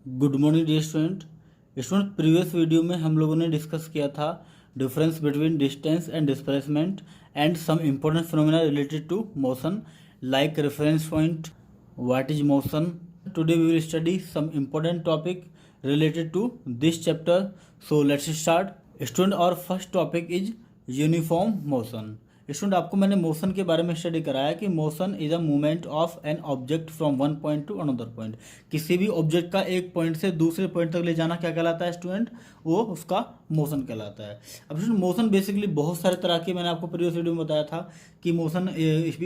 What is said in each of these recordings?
Good morning dear student. Previous video में हम लोगों ने डिस्कस किया था difference between distance and displacement and some important phenomena related to motion like reference point, what is motion. Today we will study some important topic related to this chapter. So let's start student. और first topic is uniform motion. Student, आपको मैंने motion के बारे में study कराया कि motion is a movement of an object from one point two another point. किसी भी ऑब्जेक्ट का एक पॉइंट से दूसरे पॉइंट तक ले जाना क्या कहलाता है स्टूडेंट? वो उसका मोशन कहलाता है। अब स्टूडेंट, मोशन बेसिकली बहुत सारे तरह की, मैंने आपको प्रीवियस वीडियो में बताया था कि मोशन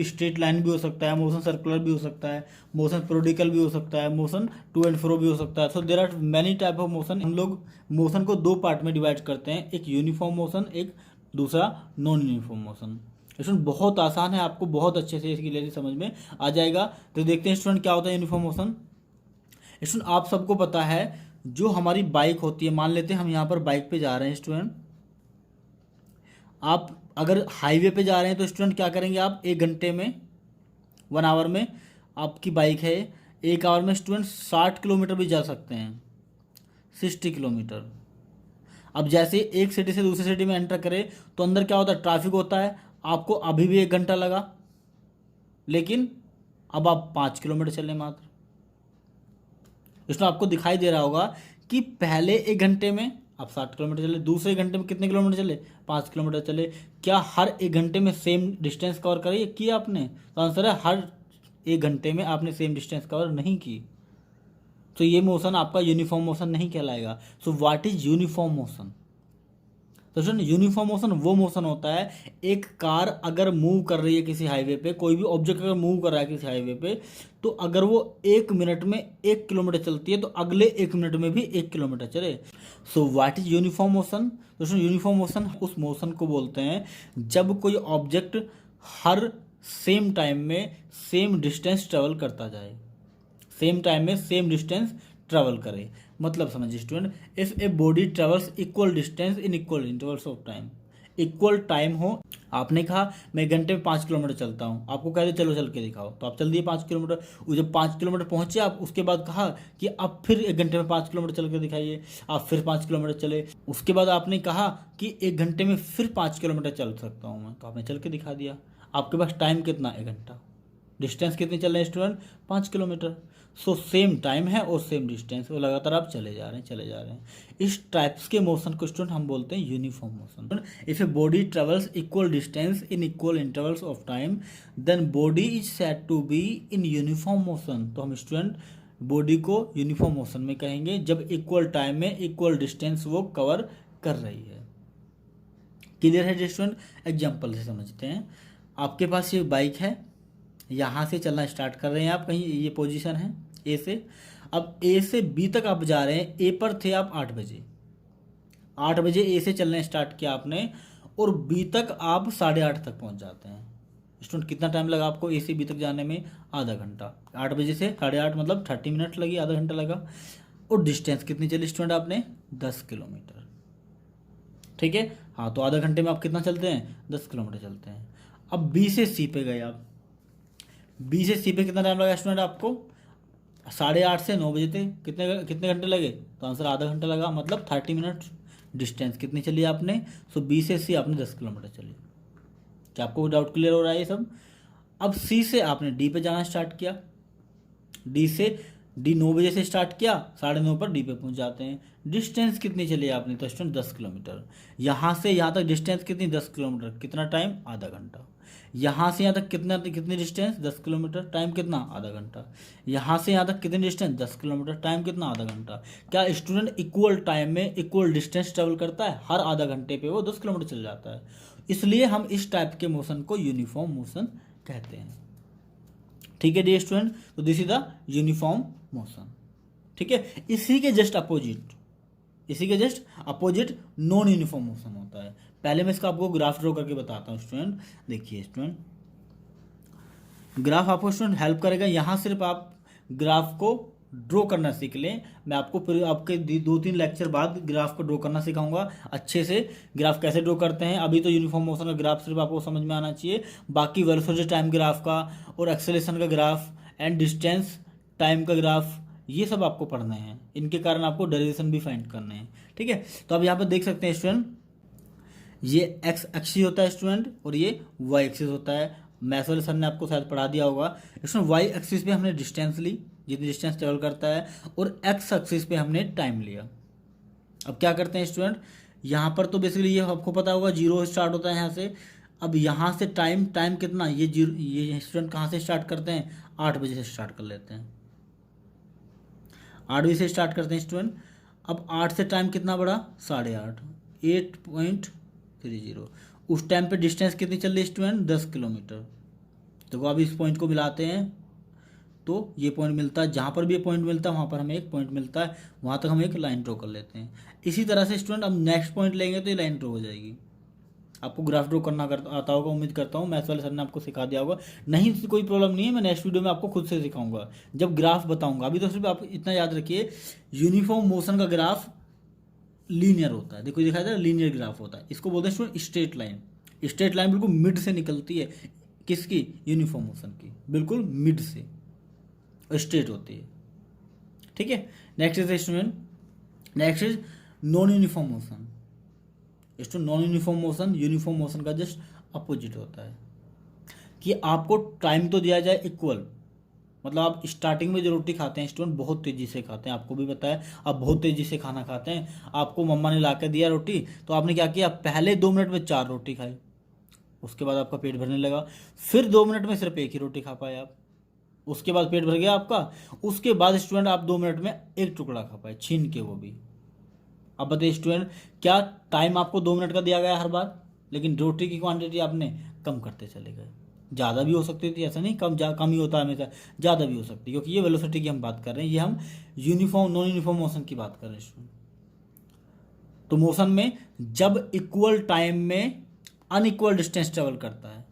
स्ट्रेट लाइन भी हो सकता है, मोशन सर्कुलर भी हो सकता है, मोशन प्रोडिकल भी हो सकता है, मोशन टू एंड फ्रो भी हो सकता है। So there are many type of motion. हम लोग मोशन को दो पार्ट में डिवाइड करते हैं, एक यूनिफॉर्म मोशन, एक दूसरा नॉन यूनिफॉर्म मोशन। स्टूडेंट बहुत आसान है, आपको बहुत अच्छे से इसकी लेनी समझ में आ जाएगा। तो देखते हैं स्टूडेंट क्या होता है यूनिफॉर्म मोशन। स्टूडेंट आप सबको पता है जो हमारी बाइक होती है, मान लेते हैं हम यहाँ पर बाइक पे जा रहे हैं स्टूडेंट। आप अगर हाईवे पे जा रहे हैं तो स्टूडेंट क्या करेंगे, आप 1 घंटे में, 1 आवर में आपकी बाइक है, 1 आवर में स्टूडेंट 60 किलोमीटर भी जा सकते हैं, 60 किलोमीटर। अब जैसे एक सिटी से दूसरी सिटी में एंटर करें तो अंदर क्या होता है, ट्रैफिक होता है। आपको अभी भी 1 घंटा लगा, लेकिन अब आप 5 किलोमीटर चले मात्र। इसमें आपको दिखाई दे रहा होगा कि पहले 1 घंटे में आप 60 किलोमीटर चले, दूसरे घंटे में कितने किलोमीटर चले, 5 किलोमीटर चले। क्या हर 1 घंटे में सेम डिस्टेंस कवर करी किया आपने? तो आंसर है हर 1 घंटे में आपने सेम डिस्टेंस कवर नहीं की। तो ये मोशन आपका यूनिफॉर्म मोशन नहीं कहलाएगा। So what is uniform motion? तो स्टूडेंट यूनिफॉर्म मोशन वो मोशन होता है, एक कार अगर मूव कर रही है किसी हाईवे पे, कोई भी ऑब्जेक्ट अगर मूव कर रहा है किसी हाईवे पे, तो अगर वो 1 मिनट में 1 किलोमीटर चलती है तो अगले 1 मिनट में भी 1 किलोमीटर चले। So what is uniform motion? तो स्टूडेंट यूनिफॉर्म मोशन उस मोशन को बोलते हैं जब कोई ऑब्जेक्ट हर सेम टाइम में सेम डिस्टेंस ट्रेवल करता जाए, सेम टाइम में सेम डिस्टेंस ट्रेवल करे। मतलब समझिए student, if a body travels equal distance in equal intervals of time, equal time हो। आपने कहा मैं 1 घंटे में 5 किलोमीटर चलता हूँ, आपको कह दे चलो चल के दिखाओ, तो आप चल दिए 5 किलोमीटर। वो जब 5 किलोमीटर पहुंचे आप, उसके बाद कहा कि अब फिर 1 घंटे में 5 किलोमीटर चल के दिखाइए। आप फिर 5 किलोमीटर चले। उसके बाद आपने कहा कि 1 घंटे में फिर 5 किलोमीटर चल सकता हूँ मैं, तो आपने चल के दिखा दिया। आपके पास टाइम कितना, 1 घंटा। डिस्टेंस कितनी चल रहे हैं student, 5 kilometre. So same time है और सेम डिस्टेंस, वो लगातार आप चले जा रहे हैं, चले जा रहे हैं। इस टाइप्स के मोशन को स्टूडेंट हम बोलते हैं uniform motion. If a body travels equal distance in equal intervals of time, then body is said to be in uniform motion. तो हम स्टूडेंट बॉडी को यूनिफॉर्म मोशन में कहेंगे जब इक्वल टाइम में इक्वल डिस्टेंस वो कवर कर रही है। क्लियर है स्टूडेंट? एग्जाम्पल से समझते हैं। आपके पास ये बाइक है, यहाँ से चलना स्टार्ट कर रहे हैं आप, कहीं ये पोजीशन है ए से। अब ए से बी तक आप जा रहे हैं। ए पर थे आप 8 बजे, 8 बजे ए से चलना स्टार्ट किया आपने, और बी तक आप 8:30 तक पहुंच जाते हैं। स्टूडेंट कितना टाइम लगा आपको ए से बी तक जाने में? आधा घंटा। 8 बजे से 8:30 मतलब 30 मिनट लगी, आधा घंटा लगा। और डिस्टेंस कितनी चली स्टूडेंट आपने? 10 किलोमीटर। ठीक है, हाँ। तो आधा घंटे में आप कितना चलते हैं? 10 किलोमीटर चलते हैं। अब बी से सी पे गए आप। बी से सी पे कितना टाइम लगा स्टूडेंट आपको? 8:30 से 9 बजे थे, कितने कितने घंटे लगे? तो आंसर आधा घंटा लगा, मतलब 30 मिनट। डिस्टेंस कितनी चली आपने? सो बी से सी आपने 10 किलोमीटर चली। क्या आपको डाउट क्लियर हो रहा है ये सब? अब सी से आपने डी पे जाना स्टार्ट किया। डी 9 बजे से स्टार्ट किया, 9:30 पर डी पे पहुंच जाते हैं। डिस्टेंस कितनी चली आपने? तो स्टूडेंट 10 किलोमीटर। यहाँ से यहाँ तक डिस्टेंस कितनी? 10 किलोमीटर। कितना टाइम? आधा घंटा। यहाँ से यहाँ तक कितनी डिस्टेंस? 10 किलोमीटर। टाइम कितना? आधा घंटा। यहाँ से यहाँ तक कितनी डिस्टेंस? 10 किलोमीटर। टाइम कितना? आधा घंटा। क्या स्टूडेंट इक्वल टाइम में इक्वल डिस्टेंस ट्रेवल करता है? हर आधा घंटे पे वो 10 किलोमीटर चल जाता है। इसलिए हम इस टाइप के मोशन को यूनिफॉर्म मोशन कहते हैं। ठीक है डियर स्टूडेंट, तो this is the uniform motion. ठीक है, इसी के just opposite non uniform motion होता है। पहले मैं इसका आपको ग्राफ ड्रॉ करके बताता हूँ स्टूडेंट। देखिए स्टूडेंट, ग्राफ आपको स्टूडेंट हेल्प करेगा। यहाँ सिर्फ आप ग्राफ को ड्रॉ करना सीख लें। मैं आपको फिर आपके 2-3 लेक्चर बाद ग्राफ को ड्रॉ करना सिखाऊंगा अच्छे से। ग्राफ कैसे ड्रॉ करते हैं, अभी तो यूनिफॉर्म मोशन का ग्राफ सिर्फ आपको समझ में आना चाहिए। बाकी वेलोसिटी टाइम ग्राफ का और एक्सेलरेशन का ग्राफ एंड डिस्टेंस टाइम का ग्राफ, ये सब आपको पढ़ने हैं, इनके कारण आपको डेरिवेशन भी फाइंड करने हैं। ठीक है, तो अब यहाँ पर देख सकते हैं स्टूडेंट, ये एक्स एक्सिस होता है स्टूडेंट और ये वाई एक्सिस होता है। मैथ्स सर ने आपको शायद पढ़ा दिया होगा। स्टूडेंट वाई एक्सिस पे हमने डिस्टेंस ली, जितनी डिस्टेंस ट्रेवल करता है, और एक्स एक्सिस पे हमने टाइम लिया। अब क्या करते हैं स्टूडेंट, यहाँ पर तो बेसिकली ये आपको पता होगा 0 स्टार्ट होता है यहाँ से। अब यहाँ से टाइम कितना, ये 0, ये स्टूडेंट कहाँ से स्टार्ट करते हैं, 8 बजे से स्टार्ट कर लेते हैं, 8 बजे से स्टार्ट करते हैं स्टूडेंट। अब 8 से टाइम कितना बढ़ा, 8:30, 8.30। उस टाइम पे डिस्टेंस कितनी चल रही है स्टूडेंट, 10 किलोमीटर। तो अब इस पॉइंट को मिलाते हैं तो ये पॉइंट मिलता है, जहाँ पर भी ये पॉइंट मिलता है वहाँ पर हमें एक पॉइंट मिलता है, वहाँ तक हम एक लाइन ड्रॉ कर लेते हैं। इसी तरह से स्टूडेंट अब नेक्स्ट पॉइंट लेंगे तो ये लाइन ड्रॉ हो जाएगी। आपको ग्राफ ड्रॉ करना आता होगा, उम्मीद करता हूँ मैथ्स वाले सर ने आपको सिखा दिया होगा। नहीं तो कोई प्रॉब्लम नहीं है, मैं नेक्स्ट वीडियो में आपको खुद से सिखाऊंगा जब ग्राफ बताऊंगा। अभी तो सिर्फ आप इतना याद रखिए, यूनिफॉर्म मोशन का ग्राफ लीनियर होता है। देखो दिखाई दे रहा है, लीनियर ग्राफ होता है, इसको बोलते हैं student straight line. Straight line बिल्कुल मिड से निकलती है, किसकी, यूनिफॉर्म मोशन की, बिल्कुल मिड से स्ट्रेट होती है। ठीक है, next is student, next is non uniform motion. Student non uniform motion uniform motion का जस्ट अपोजिट होता है कि आपको टाइम तो दिया जाए इक्वल, मतलब आप स्टार्टिंग में जो रोटी खाते हैं स्टूडेंट बहुत तेज़ी से खाते हैं, आपको भी पता है आप बहुत तेज़ी से खाना खाते हैं। आपको मम्मा ने ला के दिया रोटी, तो आपने क्या किया, पहले 2 मिनट में 4 रोटी खाई, उसके बाद आपका पेट भरने लगा, फिर 2 मिनट में सिर्फ 1 ही रोटी खा पाए आप, उसके बाद पेट भर गया आपका, उसके बाद स्टूडेंट आप 2 मिनट में 1 टुकड़ा खा पाए, छीन के वो भी। अब बताइए स्टूडेंट, क्या टाइम आपको 2 मिनट का दिया गया हर बार, लेकिन रोटी की क्वांटिटी आपने कम करते चले गए। ज़्यादा भी हो सकती थी, ऐसा नहीं, कम ही होता है हमेशा, ज़्यादा भी हो सकती है, क्योंकि ये वेलोसिटी की हम बात कर रहे हैं, ये हम यूनिफॉर्म नॉन यूनिफॉर्म मोशन की बात कर रहे हैं स्टूडेंट। तो मोशन में जब इक्वल टाइम में अनइक्वल डिस्टेंस ट्रेवल करता है,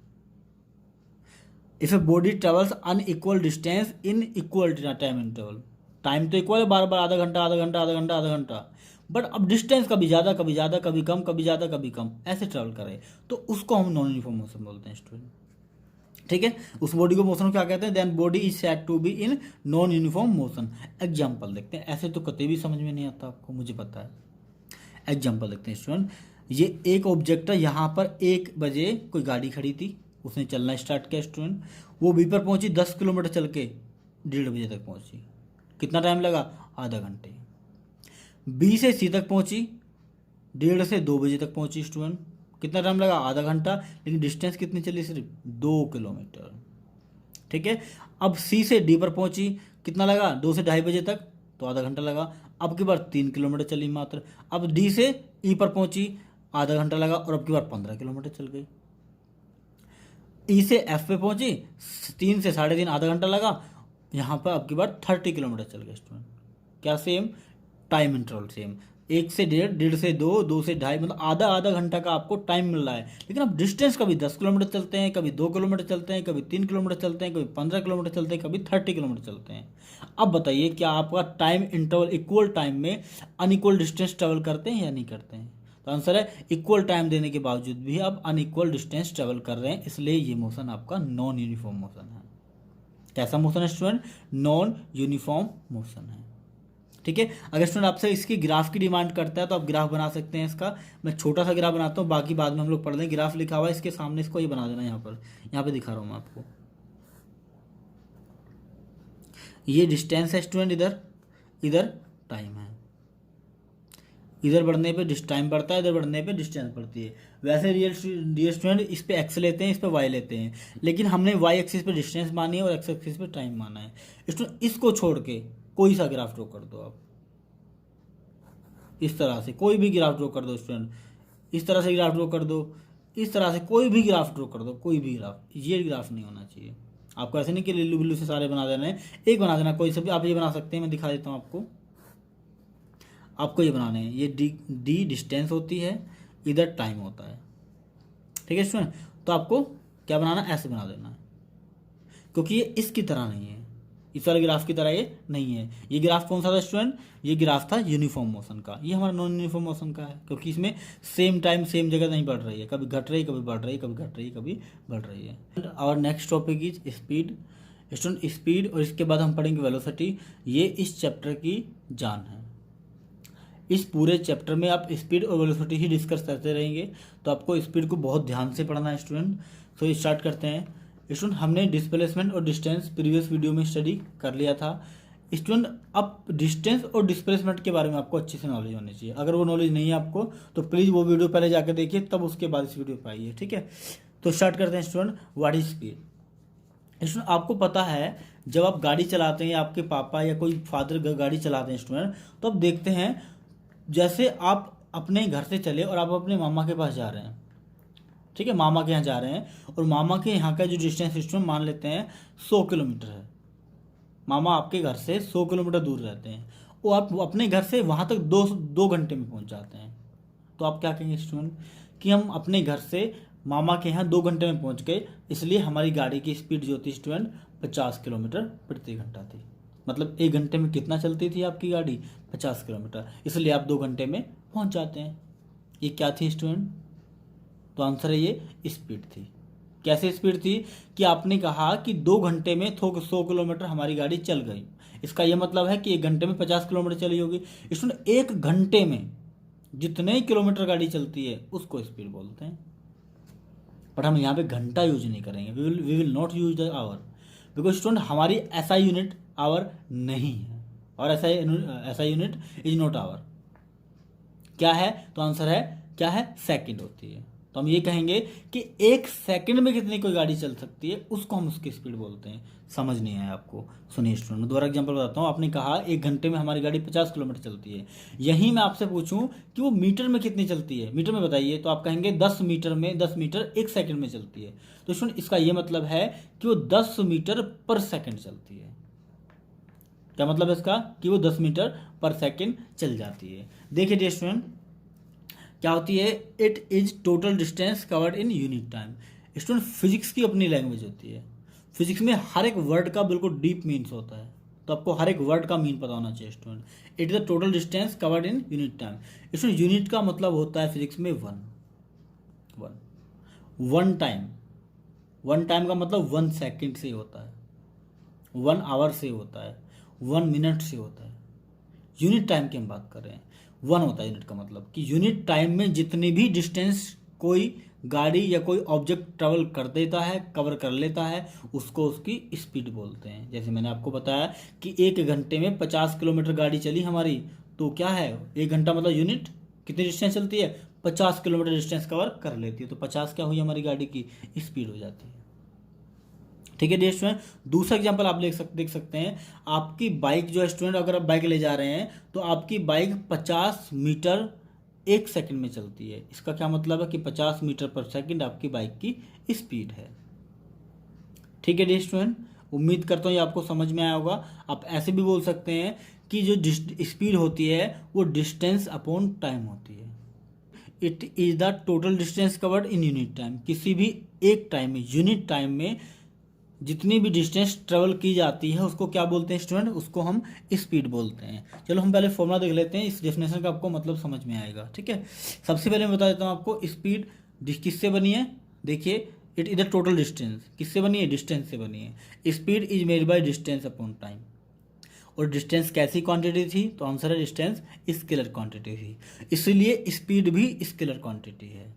if a body travels unequal distance in equal time interval, time तो इक्वल है, बार बार आधा घंटा आधा घंटा आधा घंटा आधा घंटा, बट अब डिस्टेंस कभी ज़्यादा कभी ज़्यादा कभी कम, कभी ज़्यादा कभी कम, ऐसे ट्रेवल करे, तो उसको हम नॉन यूनिफॉर्म मोशन बोलते हैं स्टूडेंट। ठीक है, उस बॉडी को मोशन क्या कहते हैं, then body is said to be in non uniform motion. Example देखते हैं, ऐसे तो कभी भी समझ में नहीं आता आपको, मुझे पता है। एग्जाम्पल देखते हैं स्टूडेंट, ये एक ऑब्जेक्ट है, यहाँ पर 1 बजे कोई गाड़ी खड़ी थी, उसने चलना स्टार्ट किया स्टूडेंट, वो बी पर पहुंची, 10 किलोमीटर चल के 1:30 बजे तक पहुंची। कितना टाइम लगा, आधा घंटे। बी से सी तक पहुंची, 1:30 से 2 बजे तक पहुंची स्टूडेंट, कितना टाइम लगा, आधा घंटा, लेकिन डिस्टेंस कितनी चली, सिर्फ 2 किलोमीटर। ठीक है, अब सी से डी पर पहुंची, कितना लगा, 2 से 2:30 बजे तक, तो आधा घंटा लगा। अब की बार 3 किलोमीटर चली मात्र। अब डी से ई पर पहुंची, आधा घंटा लगा, और अब की बार 15 किलोमीटर चल गई। ई से एफ पे पहुंची, 3 से 3.5 आधा घंटा लगा, यहाँ पर अब की बार 30 किलोमीटर चल गए स्टूडेंट। क्या सेम, टाइम इंटरवल सेम, 1 से 1.5, 1.5 से 2, 2 से 2.5, मतलब आधा आधा घंटा का आपको टाइम मिल रहा है। लेकिन अब डिस्टेंस कभी 10 किलोमीटर चलते हैं, कभी 2 किलोमीटर चलते हैं, कभी 3 किलोमीटर चलते हैं, कभी 15 किलोमीटर चलते हैं, कभी 30 किलोमीटर चलते हैं। अब बताइए, क्या आपका टाइम इंटरवल इक्वल टाइम में अनइक्वल डिस्टेंस ट्रेवल करते हैं या नहीं करते हैं? तो आंसर है, इक्वल टाइम देने के बावजूद भी आप अनइक्वल डिस्टेंस ट्रेवल कर रहे हैं, इसलिए ये मोशन आपका नॉन यूनिफॉर्म मोशन है। कैसा मोशन है स्टूडेंट, नॉन यूनिफॉर्म मोशन है। ठीक है, अगर स्टूडेंट आपसे इसकी ग्राफ की डिमांड करता है तो आप ग्राफ बना सकते हैं इसका। मैं छोटा सा ग्राफ बनाता हूँ, बाकी बाद में हम लोग पढ़ लेंगे। ग्राफ लिखा हुआ है इसके सामने, इसको ये बना देना, यहाँ पे दिखा रहा हूँ मैं आपको। ये डिस्टेंस है स्टूडेंट, इधर टाइम है, इधर बढ़ने पे टाइम बढ़ता है, इधर बढ़ने पे डिस्टेंस बढ़ती है। वैसे रियल स्टूडेंट इस पे एक्स लेते हैं, इस पे वाई लेते हैं, लेकिन हमने वाई एक्सिस पे डिस्टेंस मानी है और एक्स एक्सिस पे टाइम माना है। स्टूडेंट इसको छोड़ के कोई सा ग्राफ ड्रॉ कर दो आप, इस तरह से कोई भी ग्राफ ड्रॉ कर दो स्टूडेंट, इस तरह से ग्राफ ड्रॉ कर दो, इस तरह से कोई भी ग्राफ ड्रॉ कर दो, कोई भी ग्राफ, ये ग्राफ नहीं होना चाहिए आपको। ऐसे नहीं कि लिल्लू बिल्लू से सारे बना देना है, एक बना देना, कोई सा भी आप ये बना सकते हैं। मैं दिखा देता हूँ आपको ये बनाने हैं। ये डी डिस्टेंस होती है, इधर टाइम होता है। ठीक है स्टूडेंट, तो आपको क्या बनाना, ऐसे बना देना है, क्योंकि ये इसकी तरह नहीं है, इस वाले ग्राफ की तरह ये नहीं है। ये ग्राफ कौन सा था स्टूडेंट, ये ग्राफ था यूनिफॉर्म मोशन का, ये हमारा नॉन यूनिफॉर्म मोशन का है, क्योंकि इसमें सेम टाइम सेम जगह नहीं बढ़ रही है, कभी घट रही है, कभी बढ़ रही है, कभी घट रही है, कभी बढ़ रही है। और next topic is speed. Student speed और इसके बाद हम पढ़ेंगे वेलोसिटी। ये इस चैप्टर की जान है। इस पूरे चैप्टर में आप स्पीड और वेलोसिटी ही डिस्कस करते रहेंगे, तो आपको स्पीड को बहुत ध्यान से पढ़ना है स्टूडेंट। तो स्टार्ट करते हैं स्टूडेंट। हमने डिस्प्लेसमेंट और डिस्टेंस प्रीवियस वीडियो में स्टडी कर लिया था स्टूडेंट। अब डिस्टेंस और डिस्प्लेसमेंट के बारे में आपको अच्छे से नॉलेज होनी चाहिए। अगर वो नॉलेज नहीं है आपको तो प्लीज़ वो वीडियो पहले जाकर देखिए, तब उसके बाद इस वीडियो पर आइए, ठीक है। तो स्टार्ट करते हैं student. What is speed. Student आपको पता है जब आप गाड़ी चलाते हैं, आपके पापा या कोई फादर गाड़ी चलाते हैं स्टूडेंट, तो आप देखते हैं जैसे आप अपने घर से चले और आप अपने मामा के पास जा रहे हैं, ठीक है, मामा के यहाँ जा रहे हैं और मामा के यहाँ का जो डिस्टेंस स्टूडेंट मान लेते हैं 100 किलोमीटर है। मामा आपके घर से 100 किलोमीटर दूर रहते हैं और आप अपने घर से वहाँ तक दो घंटे में पहुँच जाते हैं। तो आप क्या कहेंगे स्टूडेंट कि हम अपने घर से मामा के यहाँ 2 घंटे में पहुँच गए, इसलिए हमारी गाड़ी की स्पीड जो थी स्टूडेंट 50 किलोमीटर प्रति घंटा थी। मतलब 1 घंटे में कितना चलती थी आपकी गाड़ी? 50 किलोमीटर, इसलिए आप 2 घंटे में पहुँच जाते हैं। ये क्या थी स्टूडेंट? तो आंसर है ये स्पीड थी। कैसे स्पीड थी कि आपने कहा कि 2 घंटे में 100 किलोमीटर हमारी गाड़ी चल गई। इसका यह मतलब है कि 1 घंटे में 50 किलोमीटर चली होगी। स्टूडेंट 1 घंटे में जितने किलोमीटर गाड़ी चलती है उसको स्पीड बोलते हैं। पर हम यहाँ पे घंटा यूज नहीं करेंगे। We will not use the hour, because student हमारी एसआई यूनिट आवर नहीं है और SI unit is not hour. क्या है? तो आंसर है क्या है? सेकंड होती है। तो हम ये कहेंगे कि 1 सेकंड में कितनी कोई गाड़ी चल सकती है उसको हम उसकी स्पीड बोलते हैं। समझ नहीं आया आपको? सुनिए स्टूडेंट, दोबारा एग्जांपल बताता हूँ। आपने कहा 1 घंटे में हमारी गाड़ी 50 किलोमीटर चलती है। यहीं मैं आपसे पूछूं कि वो मीटर में कितनी चलती है, मीटर में बताइए, तो आप कहेंगे 10 मीटर 1 सेकंड में चलती है। तो स्टूडेंट इसका ये मतलब है कि वो 10 मीटर पर सेकंड चलती है। क्या मतलब है इसका? कि वो 10 मीटर पर सेकंड चल जाती है। देखिए डियर स्टूडेंट, क्या होती है? It is total distance covered in unit time. Student physics की अपनी लैंग्वेज होती है। फिजिक्स में हर एक वर्ड का बिल्कुल डीप मीन्स होता है, तो आपको हर एक वर्ड का मीन पता होना चाहिए student. It is the total distance covered in unit time. Student unit का मतलब होता है फिजिक्स में वन टाइम। वन टाइम का मतलब 1 सेकेंड से होता है, 1 आवर से होता है, 1 मिनट से होता है। यूनिट टाइम की हम बात कर रहे हैं। 1 होता है यूनिट का मतलब कि यूनिट टाइम में जितनी भी डिस्टेंस कोई गाड़ी या कोई ऑब्जेक्ट ट्रेवल कर देता है, कवर कर लेता है, उसको उसकी स्पीड बोलते हैं। जैसे मैंने आपको बताया कि 1 घंटे में 50 किलोमीटर गाड़ी चली हमारी, तो क्या है? 1 घंटा मतलब यूनिट कितनी डिस्टेंस चलती है? 50 किलोमीटर डिस्टेंस कवर कर लेती है। तो 50 क्या हुई हमारी गाड़ी की स्पीड हो जाती है। ठीक है डियर स्टूडेंट, दूसरा एग्जांपल आप देख सकते हैं। आपकी बाइक जो है स्टूडेंट, अगर आप बाइक ले जा रहे हैं तो आपकी बाइक 50 मीटर 1 सेकंड में चलती है। इसका क्या मतलब है कि 50 मीटर पर सेकंड आपकी बाइक की स्पीड है। ठीक है डियर स्टूडेंट, उम्मीद करता हूँ ये आपको समझ में आया होगा। आप ऐसे भी बोल सकते हैं कि जो स्पीड होती है वो डिस्टेंस अपॉन टाइम होती है। It is the total distance covered in unit time. किसी भी एक टाइम में, यूनिट टाइम में जितनी भी डिस्टेंस ट्रेवल की जाती है उसको क्या बोलते हैं स्टूडेंट? उसको हम स्पीड बोलते हैं। चलो हम पहले फॉर्मूला देख लेते हैं, इस डेफिनेशन का आपको मतलब समझ में आएगा। ठीक है, सबसे पहले मैं बता देता हूँ आपको स्पीड किससे बनी है। देखिए, it is the total distance. किससे बनी है? डिस्टेंस से बनी है। Speed is made by distance upon time. और डिस्टेंस कैसी क्वांटिटी थी? तो आंसर है डिस्टेंस स्केलर क्वांटिटी थी, इसलिए स्पीड भी स्केलर क्वांटिटी है।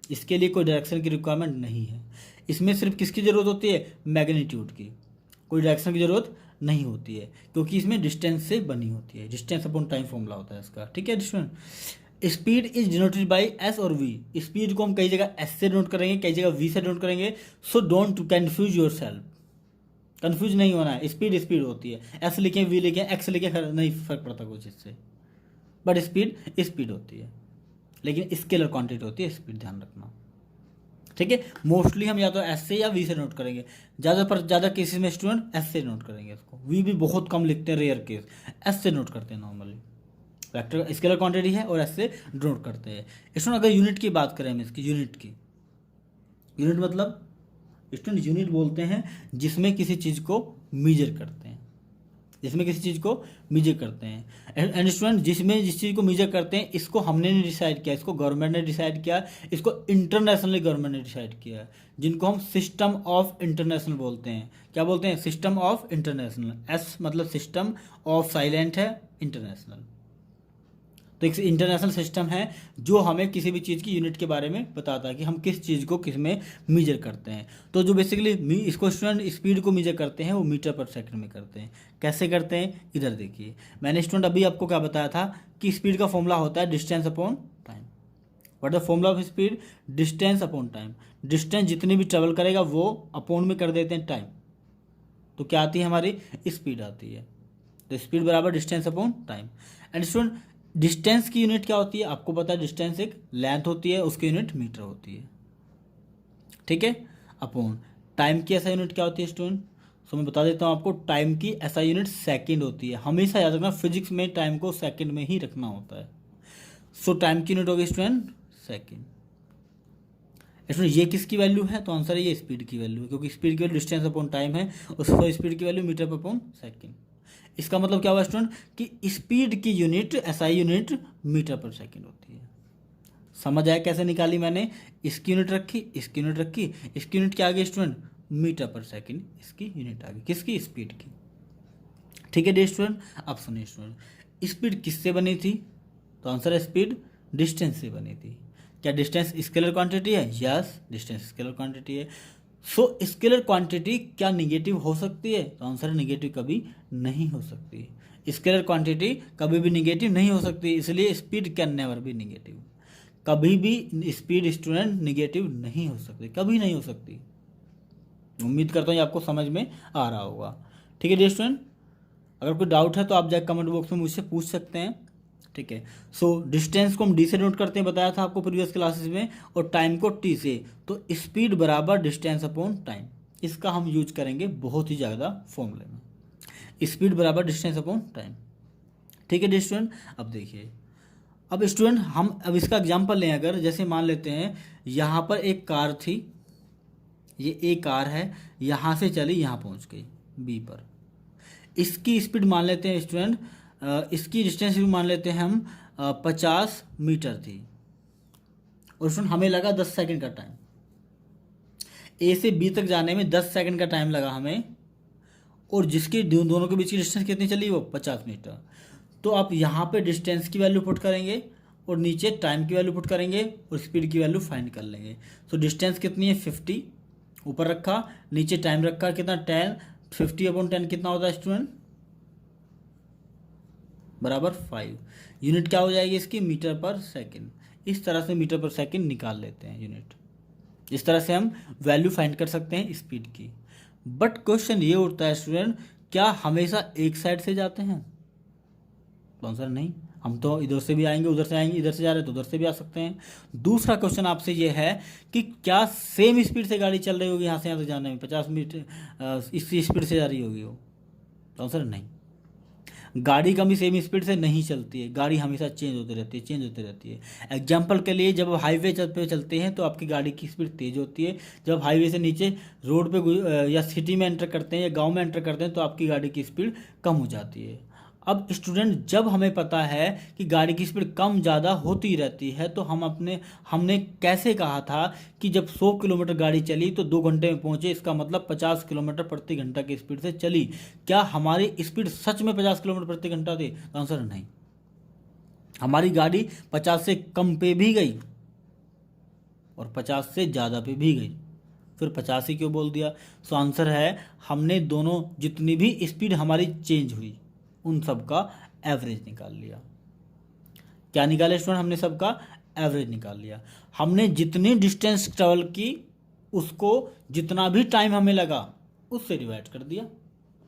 इसके लिए कोई डायरेक्शन की रिक्वायरमेंट नहीं है। इसमें सिर्फ किसकी ज़रूरत होती है? मैग्नीट्यूड की। कोई डायरेक्शन की ज़रूरत नहीं होती है क्योंकि इसमें डिस्टेंस से बनी होती है। डिस्टेंस अपॉन टाइम फॉर्मूला होता है इसका। ठीक है student, speed is denoted by S और वी। स्पीड को हम कई जगह एस से डिनोट करेंगे, कई जगह वी से डिनोट करेंगे। So don't confuse your self. Confuse नहीं होना है। स्पीड स्पीड होती है, एस लिखें, वी लिखें, एक्स लिखें, नहीं फर्क पड़ता कुछ इससे, बट स्पीड स्पीड होती है, लेकिन स्केलर क्वांटिटी होती है स्पीड, ध्यान रखना। ठीक है, मोस्टली हम या तो एस से या वी से नोट करेंगे। ज़्यादा केसेस में स्टूडेंट एस से नोट करेंगे इसको। वी भी बहुत कम लिखते हैं, रेयर केस। एस से नोट करते हैं नॉर्मली। वेक्टर स्केलर क्वांटिटी है और एस से नोट करते हैं स्टूडेंट। अगर यूनिट की बात करें हम इसकी, यूनिट मतलब स्टूडेंट यूनिट बोलते हैं जिसमें किसी चीज़ को मेजर करते हैं। जिसमें किसी चीज़ को मीजर करते हैं। एंड स्टूडेंट जिसमें जिस चीज़ को मीजर करते हैं इसको हमने नहीं डिसाइड किया, इसको गवर्नमेंट ने डिसाइड किया, इसको इंटरनेशनली गवर्नमेंट ने डिसाइड किया है, जिनको हम सिस्टम ऑफ इंटरनेशनल बोलते हैं। क्या बोलते हैं? System of international. एस मतलब सिस्टम, ऑफ साइलेंट है, इंटरनेशनल। तो एक इंटरनेशनल सिस्टम है जो हमें किसी भी चीज़ की यूनिट के बारे में बताता है कि हम किस चीज़ को किस में मीजर करते हैं। तो जो बेसिकली इसको स्टूडेंट स्पीड को मीजर करते हैं वो मीटर पर सेकंड में करते हैं। कैसे करते हैं? इधर देखिए, मैंने स्टूडेंट अभी आपको क्या बताया था कि स्पीड का फॉर्मूला होता है distance upon time. What the formula of speed? Distance upon time. Distance जितनी भी ट्रेवल करेगा वो अपॉन में कर देते हैं टाइम, तो क्या आती है हमारी? स्पीड आती है। तो स्पीड बराबर distance upon time. And student distance की यूनिट क्या होती है? आपको पता है डिस्टेंस एक लेंथ होती है, उसकी यूनिट मीटर होती है, ठीक है। अपॉन टाइम की ऐसा यूनिट क्या होती है स्टूडेंट? सो मैं बता देता हूँ आपको, टाइम की ऐसा यूनिट सेकंड होती है। हमेशा याद रखना फिजिक्स में टाइम को सेकंड में ही रखना होता है। सो टाइम की यूनिट होगी स्टूडेंट सेकंड। स्टूडेंट ये किसकी वैल्यू है? तो आंसर है ये स्पीड की वैल्यू है, क्योंकि स्पीड की वैल्यू डिस्टेंस अपॉन टाइम है, और स्पीड की वैल्यू मीटर अपॉन सेकंड। इसका मतलब क्या हुआ स्टूडेंट कि स्पीड की यूनिट एसआई यूनिट मीटर पर सेकंड होती है। समझ आया कैसे निकाली मैंने? इसकी यूनिट रखी, इसकी यूनिट रखी, इसकी यूनिट क्या आ गई स्टूडेंट? मीटर पर सेकंड इसकी यूनिट आ गई। किसकी? स्पीड की। ठीक है डे स्टूडेंट। अब सुनिए स्टूडेंट, स्पीड किससे बनी थी? तो आंसर है स्पीड डिस्टेंस से बनी थी। क्या डिस्टेंस स्केलर क्वांटिटी है? यस, डिस्टेंस स्केलर क्वांटिटी है। सो स्केलर क्वांटिटी क्या निगेटिव हो सकती है? तो आंसर है निगेटिव कभी नहीं हो सकती। स्केलर क्वांटिटी कभी भी निगेटिव नहीं हो सकती, इसलिए speed can never be negative. कभी भी स्पीड स्टूडेंट निगेटिव नहीं हो सकती, कभी नहीं हो सकती। उम्मीद करता हूँ ये आपको समझ में आ रहा होगा। ठीक है डियर स्टूडेंट, अगर कोई डाउट है तो आप जाके कमेंट बॉक्स में मुझसे पूछ सकते हैं। ठीक है। सो डिस्टेंस को हम डी से नोट करते हैं, बताया था आपको प्रीवियस क्लासेस में, और टाइम को टी से। तो स्पीड बराबर डिस्टेंस अपॉन टाइम, इसका हम यूज करेंगे बहुत ही ज़्यादा फॉर्मूले में। स्पीड बराबर डिस्टेंस अपॉन टाइम। ठीक है स्टूडेंट। अब देखिए, अब स्टूडेंट हम अब इसका एग्जांपल लें, अगर जैसे मान लेते हैं यहाँ पर एक कार थी, ये एक कार है, यहाँ से चली यहाँ पहुँच गई बी पर। इसकी स्पीड मान लेते हैं स्टूडेंट, इसकी डिस्टेंस भी मान लेते हैं हम 50 मीटर थी, और स्टूडेंट हमें लगा 10 सेकंड का टाइम। ए से बी तक जाने में 10 सेकंड का टाइम लगा हमें, और जिसकी दोनों के बीच की डिस्टेंस कितनी चली? वो 50 मीटर। तो आप यहाँ पे डिस्टेंस की वैल्यू पुट करेंगे और नीचे टाइम की वैल्यू पुट करेंगे और स्पीड की वैल्यू फाइंड कर लेंगे। तो डिस्टेंस कितनी है? 50 ऊपर रखा, नीचे टाइम रखा, कितना? 10। 50 अपॉन 10 कितना होता है स्टूडेंट? बराबर 5। यूनिट क्या हो जाएगी इसकी? मीटर पर सेकंड। इस तरह से मीटर पर सेकंड निकाल लेते हैं यूनिट। इस तरह से हम वैल्यू फाइंड कर सकते हैं स्पीड की। बट क्वेश्चन ये उठता है स्टूडेंट, क्या हमेशा एक साइड से जाते हैं? तो आंसर नहीं, हम तो इधर से भी आएंगे, उधर से आएंगे, इधर से जा रहे हैं तो उधर से भी आ सकते हैं। दूसरा क्वेश्चन आपसे ये है कि क्या सेम स्पीड से गाड़ी चल रही होगी यहाँ से यहाँ तक जाने में? 50 मीटर इसी स्पीड से जा रही होगी वो? तो आंसर नहीं, गाड़ी कभी सेम स्पीड से नहीं चलती है। गाड़ी हमेशा चेंज होती रहती है, चेंज होती रहती है। एग्जाम्पल के लिए, जब हाईवे पे चलते हैं तो आपकी गाड़ी की स्पीड तेज़ होती है। जब हाईवे से नीचे रोड पे या सिटी में एंटर करते हैं या गांव में एंटर करते हैं तो आपकी गाड़ी की स्पीड कम हो जाती है। अब स्टूडेंट जब हमें पता है कि गाड़ी की स्पीड कम ज़्यादा होती रहती है, तो हमने कैसे कहा था कि जब 100 किलोमीटर गाड़ी चली तो 2 घंटे में पहुंचे, इसका मतलब 50 किलोमीटर प्रति घंटा की स्पीड से चली। क्या हमारी स्पीड सच में 50 किलोमीटर प्रति घंटा थी? तो आंसर नहीं, हमारी गाड़ी 50 से कम पे भी गई और 50 से ज़्यादा पे भी गई, फिर 50 ही क्यों बोल दिया? सो आंसर है, हमने दोनों जितनी भी स्पीड हमारी चेंज हुई उन सब का एवरेज निकाल लिया। क्या निकाले स्टूडेंट? हमने सबका एवरेज निकाल लिया। हमने जितनी डिस्टेंस ट्रेवल की उसको जितना भी टाइम हमें लगा उससे डिवाइड कर दिया,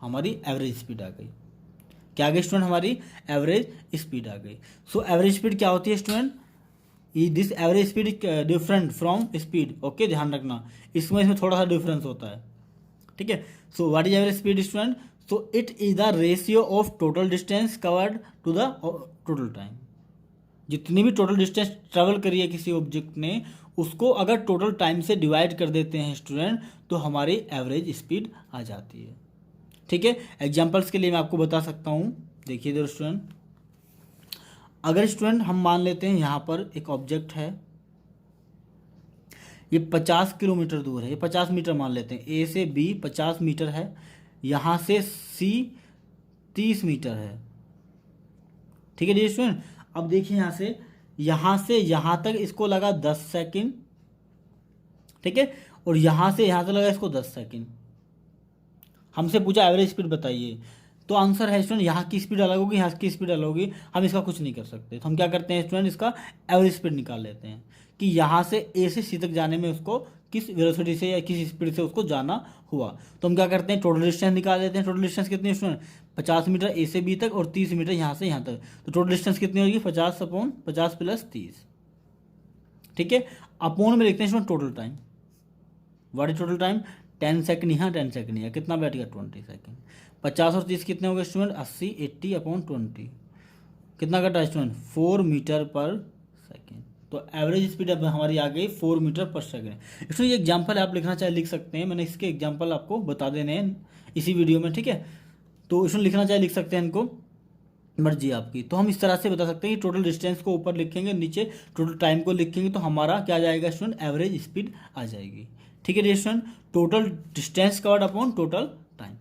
हमारी एवरेज स्पीड आ गई। क्या आ गई स्टूडेंट? हमारी एवरेज स्पीड आ गई। सो एवरेज स्पीड क्या होती है student? This average speed different from speed. Okay, ध्यान रखना, इसमें थोड़ा सा डिफरेंस होता है। ठीक है। So what is average speed student? So it is the ratio of total distance covered to the total time। जितनी भी टोटल डिस्टेंस ट्रेवल करी है किसी ऑब्जेक्ट ने, उसको अगर टोटल टाइम से डिवाइड कर देते हैं स्टूडेंट, तो हमारी एवरेज स्पीड आ जाती है। ठीक है, एग्जाम्पल्स के लिए मैं आपको बता सकता हूँ। देखिए इधर स्टूडेंट, अगर स्टूडेंट हम मान लेते हैं यहाँ पर एक ऑब्जेक्ट है, ये 50 किलोमीटर दूर है, ये 50 मीटर मान लेते हैं, ए से बी 50 मीटर है, यहाँ से सी 30 मीटर है। ठीक है डियर स्टूडेंट, अब देखिए यहाँ से यहाँ तक इसको लगा 10 सेकंड, ठीक है, और यहाँ से यहाँ तक लगा इसको 10 सेकंड। हमसे पूछा एवरेज स्पीड बताइए, तो आंसर है स्टूडेंट यहाँ की स्पीड अलग होगी, यहाँ की स्पीड अलग होगी, हम इसका कुछ नहीं कर सकते। तो हम क्या करते हैं स्टूडेंट, इसका एवरेज स्पीड निकाल लेते हैं कि यहाँ से ए से सी तक जाने में उसको किस वेलोसिटी से या किस स्पीड से उसको जाना हुआ। तो हम क्या करते हैं, टोटल डिस्टेंस निकाल लेते हैं। टोटल डिस्टेंस कितनी है स्टूडेंट, 50 मीटर ए से बी तक और 30 मीटर यहाँ से यहाँ तक। तो टोटल डिस्टेंस कितनी होगी, 50/50 + 30। ठीक है, अपोन में लिखते हैं student total time. What is total time, 10 second यहाँ 10 सेकंड यहाँ, कितना बैठ गया 20 सेकंड। 50 और 30 कितने हो गए स्टूडेंट, 80, 80/20, कितना कटा स्टूडेंट, 4 मीटर पर सेकेंड। तो एवरेज स्पीड अब हमारी आ गई 4 मीटर पर सेकेंड। इसमें ये एग्जाम्पल आप लिखना चाहे लिख सकते हैं, मैंने इसके एग्जाम्पल आपको बता देने हैं इसी वीडियो में। ठीक है, तो इसमें लिखना चाहे लिख सकते हैं, इनको मर्जी आपकी। तो हम इस तरह से बता सकते हैं कि टोटल डिस्टेंस को ऊपर लिखेंगे, नीचे टोटल टाइम को लिखेंगे, तो हमारा क्या जाएगा स्टूडेंट, एवरेज स्पीड आ जाएगी। ठीक है student, total distance covered upon total time.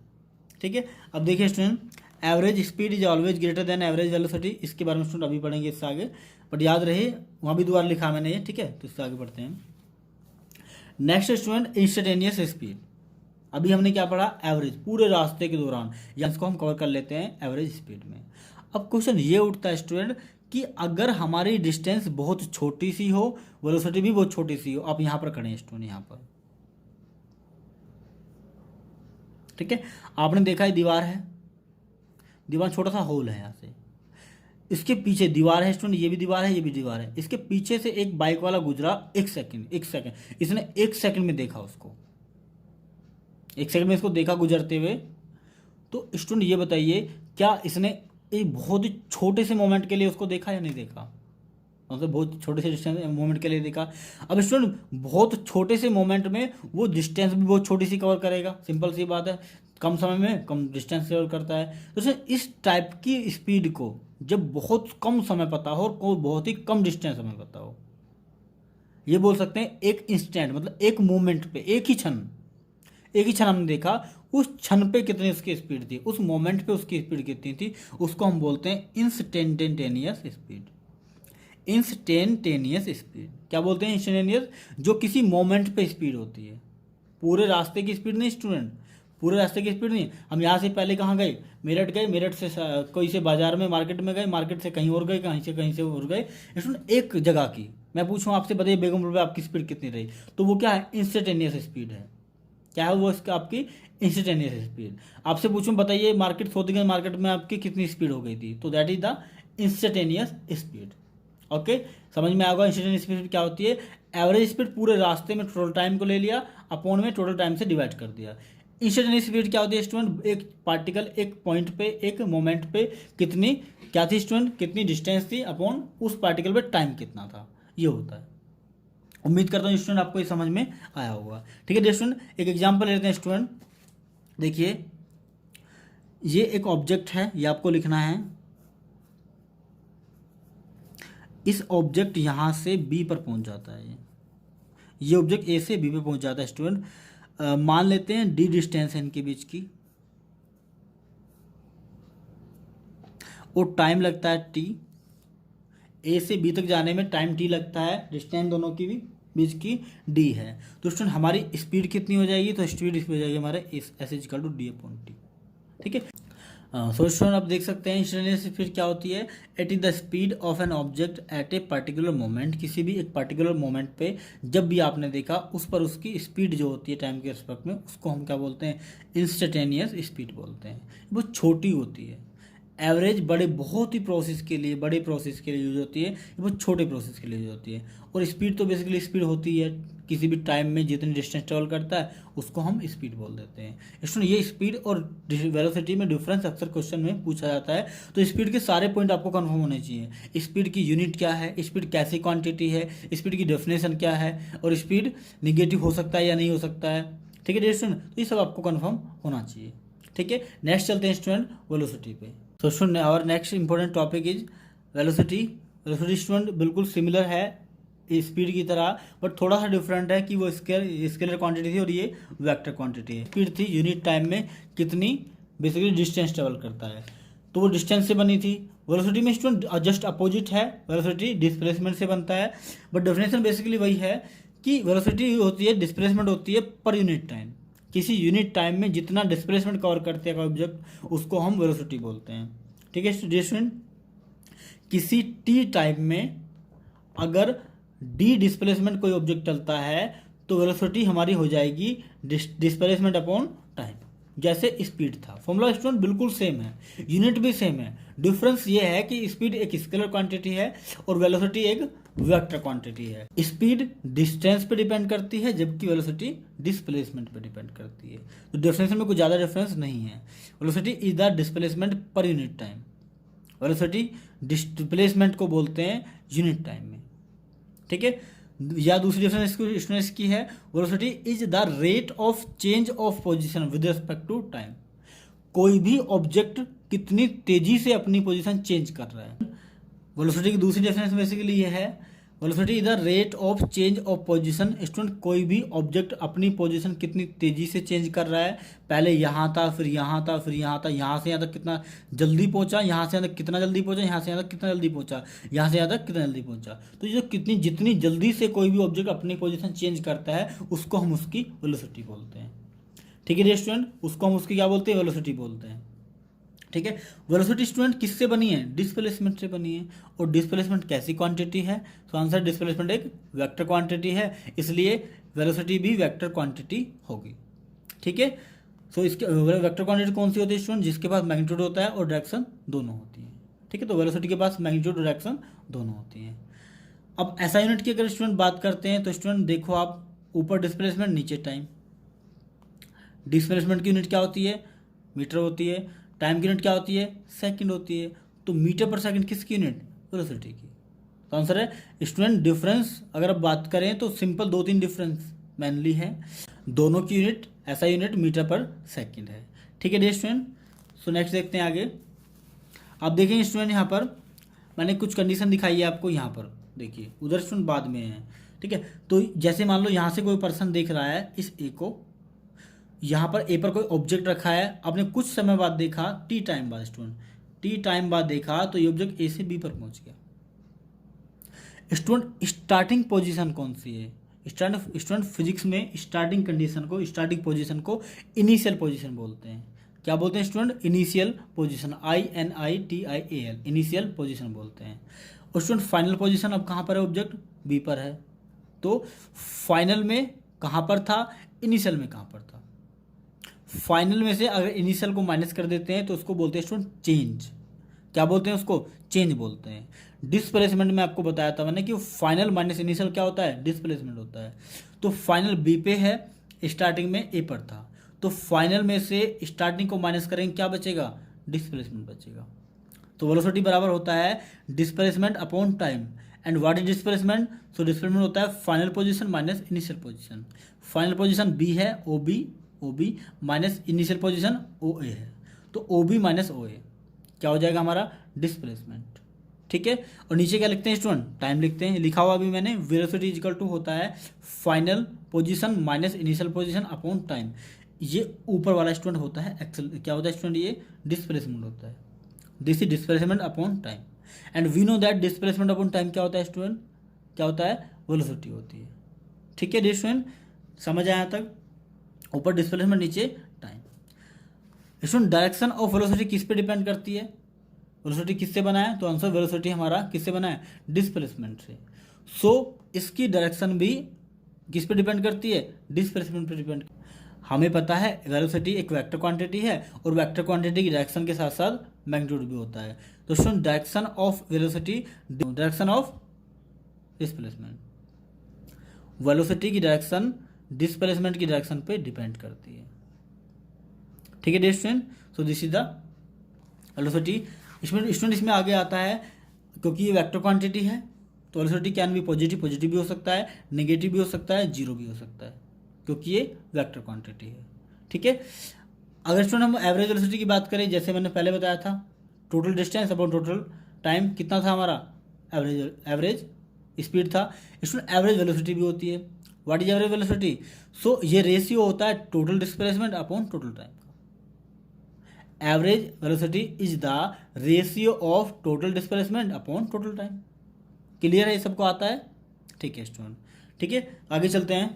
ठीक है, अब देखिए student, average speed is always greater than average velocity, इसके बारे में स्टूडेंट अभी पढ़ेंगे इससे आगे, बट याद रहे वहाँ भी दोबारा लिखा मैंने ये। ठीक है, तो इससे आगे बढ़ते हैं। Next student, instantaneous speed. अभी हमने क्या पढ़ा, एवरेज पूरे रास्ते के दौरान, या इसको हम कवर कर लेते हैं एवरेज स्पीड में। अब क्वेश्चन ये उठता है स्टूडेंट कि अगर हमारी डिस्टेंस बहुत छोटी सी हो, वेलोसिटी भी बहुत छोटी सी हो, आप यहाँ पर खड़े हैं स्टूडेंट, यहाँ पर, ठीक है, आपने देखा है दीवार है, दीवार छोटा सा होल है यहाँ से, इसके पीछे दीवार है स्टूडेंट, ये भी दीवार है, ये भी दीवार है, इसके पीछे से एक बाइक वाला गुजरा, 1 सेकंड इसने 1 सेकंड में देखा उसको, 1 सेकंड में इसको देखा गुजरते हुए। तो स्टूडेंट ये बताइए, क्या इसने एक बहुत ही छोटे से मोमेंट के लिए उसको देखा या नहीं देखा, मतलब बहुत छोटे से डिस्टेंस मोमेंट के लिए देखा। अब स्टूडेंट बहुत छोटे से मोमेंट में वो डिस्टेंस भी बहुत छोटी सी कवर करेगा, सिंपल सी बात है, कम समय में कम डिस्टेंस कवर करता है। तो इस टाइप की स्पीड को जब बहुत कम समय पता हो और बहुत ही कम डिस्टेंस समय पता हो, ये बोल सकते हैं एक इंस्टेंट, मतलब एक मोमेंट पे, एक ही क्षण हमने देखा, उस क्षण पे कितनी उसकी स्पीड थी, उस मोमेंट पे उसकी स्पीड कितनी थी, उसको हम बोलते हैं इंस्टेंटेनियस स्पीड। इंस्टेंटेनियस स्पीड क्या बोलते हैं, इंस्टेंटेनियस, जो किसी मोमेंट पे स्पीड होती है, पूरे रास्ते की स्पीड नहीं स्टूडेंट, पूरे रास्ते की स्पीड नहीं। हम यहाँ से पहले कहाँ गए, मेरठ गए, मेरठ से कोई से बाजार में मार्केट में गए, मार्केट से कहीं और गए, कहीं से और गए स्टूडेंट, एक जगह की। मैं पूछूँ आपसे, बताइए बेगमपुर पे आपकी स्पीड कितनी रही, तो वो क्या है, इंस्टेंटेनियस स्पीड है। क्या है वो, इसका आपकी इंस्टेंटेनियस स्पीड। आपसे पूछूं बताइए मार्केट सोचगंज मार्केट में आपकी कितनी स्पीड हो गई थी, तो that is the instantaneous speed. Okay, समझ में आएगा इंस्टेंटेनियस स्पीड क्या होती है। एवरेज स्पीड पूरे रास्ते में टोटल टाइम को ले लिया, अपॉन में टोटल टाइम से डिवाइड कर दिया। इंस्टेंटेनियस स्पीड क्या होती है स्टूडेंट, एक पार्टिकल एक पॉइंट पे, एक मोमेंट पे कितनी क्या थी स्टूडेंट, कितनी डिस्टेंस थी, अपॉन उस पार्टिकल पे टाइम कितना था, ये होता है। उम्मीद करता हूँ स्टूडेंट आपको ये समझ में आया होगा। ठीक है स्टूडेंट, एक एग्जांपल लेते हैं स्टूडेंट। देखिए ये एक ऑब्जेक्ट है, ये आपको लिखना है, इस ऑब्जेक्ट यहाँ से बी पर पहुँच जाता है, ये ऑब्जेक्ट ए से बी पे पहुँच जाता है स्टूडेंट। मान लेते हैं डी डिस्टेंस है इनके बीच की, और टाइम लगता है टी, ए से बी तक जाने में टाइम टी लगता है, डिस्टेंस दोनों की भी बीच की डी है। तो स्टूडेंट हमारी स्पीड कितनी हो जाएगी, तो स्पीड हो जाएगी हमारे S is equal to D upon T. ठीक है, सो स्टूडेंट आप देख सकते हैं इंस्टेंटेनियस स्पीड क्या होती है, it is the speed of an object at a particular moment. किसी भी एक पर्टिकुलर मोमेंट पे जब भी आपने देखा, उस पर उसकी स्पीड जो होती है टाइम के रिस्पेक्ट में, उसको हम क्या बोलते हैं, इंस्टेंटेनियस स्पीड बोलते हैं। बहुत छोटी होती है, एवरेज बहुत ही प्रोसेस के लिए, बड़े प्रोसेस के लिए यूज होती है, ये बहुत छोटे प्रोसेस के लिए यूज होती है। और स्पीड तो बेसिकली स्पीड होती है, किसी भी टाइम में जितनी डिस्टेंस ट्रेवल करता है उसको हम स्पीड बोल देते हैं। स्टूडेंट ये स्पीड और वेलोसिटी में डिफरेंस अक्सर क्वेश्चन में पूछा जाता है, तो स्पीड के सारे पॉइंट आपको कंफर्म होने चाहिए। स्पीड की यूनिट क्या है, स्पीड कैसी क्वांटिटी है, स्पीड की डेफिनेशन क्या है, और स्पीड निगेटिव हो सकता है या नहीं हो सकता है। ठीक है स्टूडेंट, तो ये सब आपको कंफर्म होना चाहिए। ठीक है, नेक्स्ट चलते हैं स्टूडेंट वेलोसिटी पे। तो student our next important topic is velocity. Velocity student बिल्कुल सिमिलर है स्पीड की तरह, बट थोड़ा सा डिफरेंट है कि वो स्केलर क्वांटिटी थी और ये वेक्टर क्वांटिटी है। स्पीड थी यूनिट टाइम में कितनी बेसिकली डिस्टेंस ट्रेवल करता है, तो वो डिस्टेंस से बनी थी। वेलोसिटी में स्टूडेंट जस्ट अपोजिट है, वेलोसिटी डिस्प्लेसमेंट से बनता है, बट डेफिनेशन बेसिकली वही है कि वेलोसिटी होती है डिस्प्लेसमेंट होती है पर यूनिट टाइम। किसी यूनिट टाइम में जितना डिस्प्लेसमेंट कवर करते हैं ऑब्जेक्ट उसको हम वेलोसिटी बोलते हैं। ठीक है स्टूडेंट, किसी टी टाइम में अगर डी डिस्प्लेसमेंट कोई ऑब्जेक्ट चलता है तो वेलोसिटी हमारी हो जाएगी डिस्प्लेसमेंट अपॉन टाइम, जैसे स्पीड था। फॉर्मूला स्टूडेंट बिल्कुल सेम है, यूनिट भी सेम है, डिफरेंस ये है कि स्पीड एक स्केलर क्वांटिटी है और वेलोसिटी एक वेक्टर क्वांटिटी है। स्पीड डिस्टेंस पे डिपेंड करती है जबकि वेलोसिटी डिस्प्लेसमेंट पे डिपेंड करती है। तो डिफरेंस में कुछ ज़्यादा डिफरेंस नहीं है। Velocity is the displacement per unit time, velocity displacement को बोलते हैं यूनिट टाइम में। ठीक है, या दूसरी डिफरेंस स्टूडेंट्स की है, velocity is the rate of change of position with respect to time. कोई भी ऑब्जेक्ट कितनी तेजी से अपनी पोजीशन चेंज कर रहा है। वेलोसिटी की दूसरी डिफरेंस बेसिकली ये है, velocity is the rate of change of position. Student कोई भी ऑब्जेक्ट अपनी पोजीशन कितनी तेजी से चेंज कर रहा है, पहले यहाँ था फिर यहाँ था फिर यहाँ था, यहाँ से यहाँ तक कितना जल्दी पहुँचा, यहाँ से यहाँ तक कितना जल्दी पहुँचा, यहाँ से यहाँ तक कितना जल्दी पहुँचा, यहाँ से यहाँ तक कितना जल्दी पहुँचा। तो ये जो जितनी जल्दी से कोई भी ऑब्जेक्ट अपनी पोजीशन चेंज करता है उसको हम उसकी वेलोसिटी बोलते हैं। ठीक है स्टूडेंट, उसको हम उसकी क्या बोलते हैं, वेलोसिटी बोलते हैं। ठीक है, वेलोसिटी स्टूडेंट किससे बनी है, डिस्प्लेसमेंट से बनी है। और डिस्प्लेसमेंट कैसी क्वांटिटी है, तो आंसर डिस्प्लेसमेंट एक वेक्टर क्वांटिटी है, इसलिए वेलोसिटी भी वेक्टर क्वांटिटी होगी। ठीक है, सो इसके वेक्टर क्वांटिटी कौन सी होती है स्टूडेंट, जिसके पास मैग्नीट्यूड होता है और डायरेक्शन दोनों होती है। ठीक है, तो वेलोसिटी के पास मैग्नीट्यूड और डायरेक्शन दोनों होती हैं। अब ऐसा यूनिट की अगर स्टूडेंट बात करते हैं तो स्टूडेंट देखो आप, ऊपर डिस्प्लेसमेंट नीचे टाइम। डिस्प्लेसमेंट की यूनिट क्या होती है, मीटर होती है, टाइम की यूनिट क्या होती है, सेकंड होती है। तो मीटर पर सेकंड किसकी यूनिट, वेलोसिटी की। तो आंसर है स्टूडेंट डिफरेंस। अगर आप बात करें तो सिंपल 2-3 डिफरेंस मेनली है, दोनों की यूनिट ऐसा यूनिट मीटर पर सेकंड है। ठीक है स्टूडेंट, सो नेक्स्ट देखते हैं आगे। आप देखेंगे स्टूडेंट यहाँ पर मैंने कुछ कंडीशन दिखाई है आपको, यहाँ पर देखिए, उधर स्टूडेंट बाद में है। ठीक है, तो जैसे मान लो यहाँ से कोई पर्सन देख रहा है इस ए को, यहाँ पर ए पर कोई ऑब्जेक्ट रखा है, आपने कुछ समय बाद देखा, टी टाइम बाद स्टूडेंट, टी टाइम बाद देखा तो ये ऑब्जेक्ट ए से बी पर पहुंच गया। स्टूडेंट स्टार्टिंग पोजीशन कौन सी है, स्टूडेंट फिजिक्स में स्टार्टिंग कंडीशन को, स्टार्टिंग पोजीशन को इनिशियल पोजीशन बोलते हैं। क्या बोलते हैं student, initial position, INITIAL, initial position बोलते हैं। और स्टूडेंट फाइनल पोजीशन अब कहाँ पर है, ऑब्जेक्ट बी पर है, तो फाइनल में कहाँ पर था, इनिशियल में कहाँ पर था। फाइनल में से अगर इनिशियल को माइनस कर देते हैं तो उसको बोलते हैं स्टूडेंट चेंज। क्या बोलते हैं उसको, चेंज बोलते हैं। डिस्प्लेसमेंट में आपको बताया था मैंने कि फाइनल माइनस इनिशियल क्या होता है, डिस्प्लेसमेंट होता है। तो फाइनल बी पे है, स्टार्टिंग में ए पर था, तो फाइनल में से स्टार्टिंग को माइनस करेंगे, क्या बचेगा, डिस्प्लेसमेंट बचेगा। तो वेलोसिटी बराबर होता है displacement upon time. And what is displacement, so displacement होता है final position minus initial position. Final position B है, OB minus initial position OA है, तो OB माइनस OA क्या हो जाएगा हमारा, डिस्प्लेसमेंट। ठीक है, और नीचे क्या लिखते हैं स्टूडेंट, टाइम लिखते हैं, लिखा हुआ अभी मैंने, वेलोसिटी इक्वल टू होता है final position minus initial position upon time. ये ऊपर वाला स्टूडेंट होता है एक्सेल, क्या होता है स्टूडेंट, ये डिस्प्लेसमेंट होता है, this is displacement upon time. And we know that displacement upon time क्या होता है स्टूडेंट, क्या होता है, वेलोसिटी होती है। ठीक है स्टूडेंट, समझ आया तक, ऊपर डिस्प्लेसमेंट नीचे time. Student direction of velocity किस पे डिपेंड करती है, वेलोसिटी किससे बना है, तो आंसर वेलोसिटी हमारा किससे बना है, डिस्प्लेसमेंट से। सो इसकी डायरेक्शन भी किस पे डिपेंड करती है, डिस्प्लेसमेंट पे डिपेंड। हमें पता है वेलोसिटी एक वेक्टर क्वांटिटी है और वेक्टर क्वांटिटी की डायरेक्शन के साथ साथ मैग्नीट्यूड भी होता है। तो student direction of velocity, direction of displacement, velocity की डायरेक्शन डिस्प्लेसमेंट की डायरेक्शन पे डिपेंड करती है। ठीक है student, so this is the velocity. Student इसमें आगे आता है, क्योंकि ये वेक्टर क्वांटिटी है तो वेलोसिटी कैन भी पॉजिटिव भी हो सकता है, नेगेटिव भी हो सकता है, जीरो भी हो सकता है, क्योंकि ये वेक्टर क्वांटिटी है। ठीक है, अगर स्टूडेंट हम एवरेज वेलोसिटी की बात करें, जैसे मैंने पहले बताया था, total distance upon total time कितना था हमारा, एवरेज स्पीड था। स्टूडेंट एवरेज वेलोसिटी भी होती है। What is average velocity? So ये रेशियो होता है total displacement upon total time का। Average velocity is the ratio of total displacement upon total time. Clear है, ये सबको आता है? ठीक है स्टूडेंट, ठीक है, आगे चलते हैं।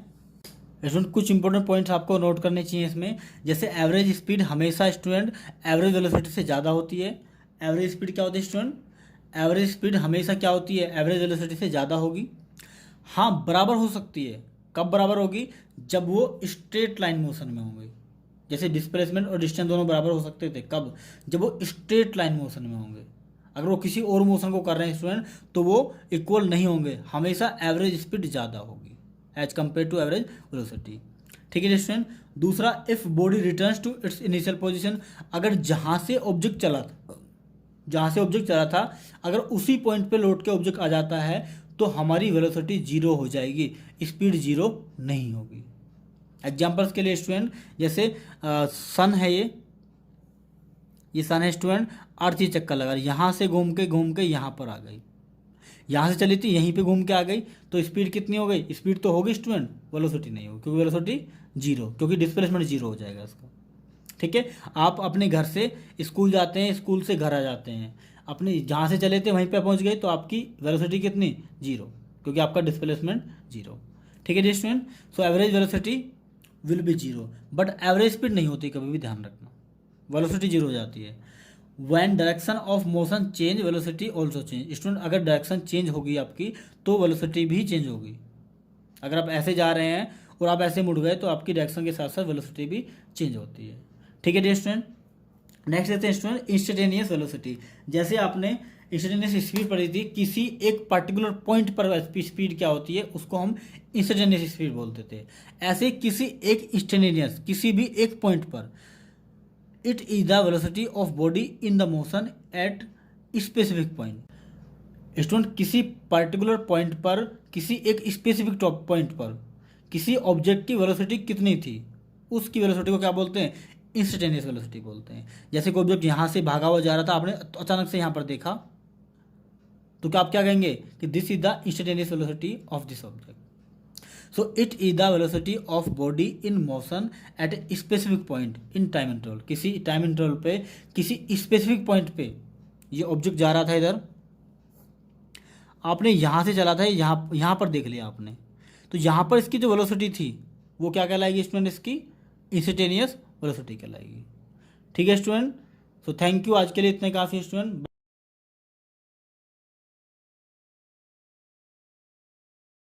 स्टूडेंट कुछ इंपॉर्टेंट पॉइंट्स आपको नोट करने चाहिए इसमें। जैसे एवरेज स्पीड हमेशा स्टूडेंट एवरेज वेलोसिटी से ज़्यादा होती है। एवरेज स्पीड क्या होती है स्टूडेंट? एवरेज स्पीड हमेशा क्या होती है? एवरेज वेलोसिटी से ज़्यादा होगी। हाँ, बराबर हो सकती है। कब बराबर होगी? जब वो स्ट्रेट लाइन मोशन में होंगे। जैसे डिस्प्लेसमेंट और डिस्टेंस दोनों बराबर हो सकते थे, कब? जब वो स्ट्रेट लाइन मोशन में होंगे। अगर वो किसी और मोशन को कर रहे हैं स्टूडेंट, तो वो इक्वल नहीं होंगे, हमेशा एवरेज स्पीड ज़्यादा होगी as compare to average velocity. ठीक है स्टूडेंट। दूसरा, if body returns to its initial position, अगर जहाँ से ऑब्जेक्ट चला था अगर उसी पॉइंट पे लौट के ऑब्जेक्ट आ जाता है तो हमारी वेलोसिटी जीरो हो जाएगी, स्पीड जीरो नहीं होगी। एग्जाम्पल्स के लिए स्टूडेंट, जैसे सन है, ये सन है स्टूडेंट, अर्थ ये चक्कर लगा, यहाँ से घूम के यहाँ पर आ गई। यहाँ से चली थी, यहीं पे घूम के आ गई, तो स्पीड कितनी हो गई? स्पीड तो होगी स्टूडेंट, वेलोसिटी नहीं होगी, क्योंकि वेलोसिटी जीरो, क्योंकि डिस्प्लेसमेंट जीरो हो जाएगा इसका। ठीक है। आप अपने घर से स्कूल जाते हैं, स्कूल से घर आ जाते हैं, अपने जहाँ से चले थे वहीं पे पहुँच गए, तो आपकी वेलोसिटी कितनी? जीरो, क्योंकि आपका डिस्प्लेसमेंट जीरो। ठीक है जी student. So average velocity will be zero, but average speed नहीं होती, कभी भी ध्यान रखना, वेलोसिटी जीरो हो जाती है। When direction of motion change velocity also change. Student, अगर डायरेक्शन चेंज होगी आपकी तो वेलोसिटी भी चेंज होगी। अगर आप ऐसे जा रहे हैं और आप ऐसे मुड़ गए तो आपकी डायरेक्शन के साथ साथ वेलोसिटी भी चेंज होती है। ठीक है डियर स्टूडेंट। नेक्स्ट लेते हैं स्टूडेंट इंस्टेंटेनियस वेलोसिटी। जैसे आपने इंस्टेंटेनियस स्पीड पढ़ी थी, किसी एक पर्टिकुलर पॉइंट पर स्पीड क्या होती है उसको हम इंस्टेंटेनियस स्पीड बोलते थे। ऐसे किसी एक इंस्टेंटेनियस, किसी भी एक पॉइंट पर, it is the velocity of body in the motion at specific point. Student, किसी पर्टिकुलर पॉइंट पर, किसी एक स्पेसिफिक टॉप पॉइंट पर किसी ऑब्जेक्ट की वेलोसिटी कितनी थी, उसकी वेलोसिटी को क्या बोलते हैं? इंस्टेंटेनियस वेलोसिटी बोलते हैं। जैसे कोई ऑब्जेक्ट यहाँ से भागा हुआ जा रहा था, आपने अचानक से यहाँ पर देखा, तो क्या आप क्या कहेंगे कि this is the instantaneous velocity of this object. So it is the velocity of body in motion at a specific point in time interval. किसी टाइम इंटरवल पे, किसी स्पेसिफिक पॉइंट पे ये ऑब्जेक्ट जा रहा था, इधर आपने यहाँ से चला था, यहाँ पर देख लिया आपने, तो यहाँ पर इसकी जो वेलोसिटी थी वो क्या कहलाएगी स्टूडेंट? इसकी इंस्टेंटेनियस वेलोसिटी कहलाएगी। ठीक है स्टूडेंट। सो थैंक यू, आज के लिए इतने काफ़ी स्टूडेंट।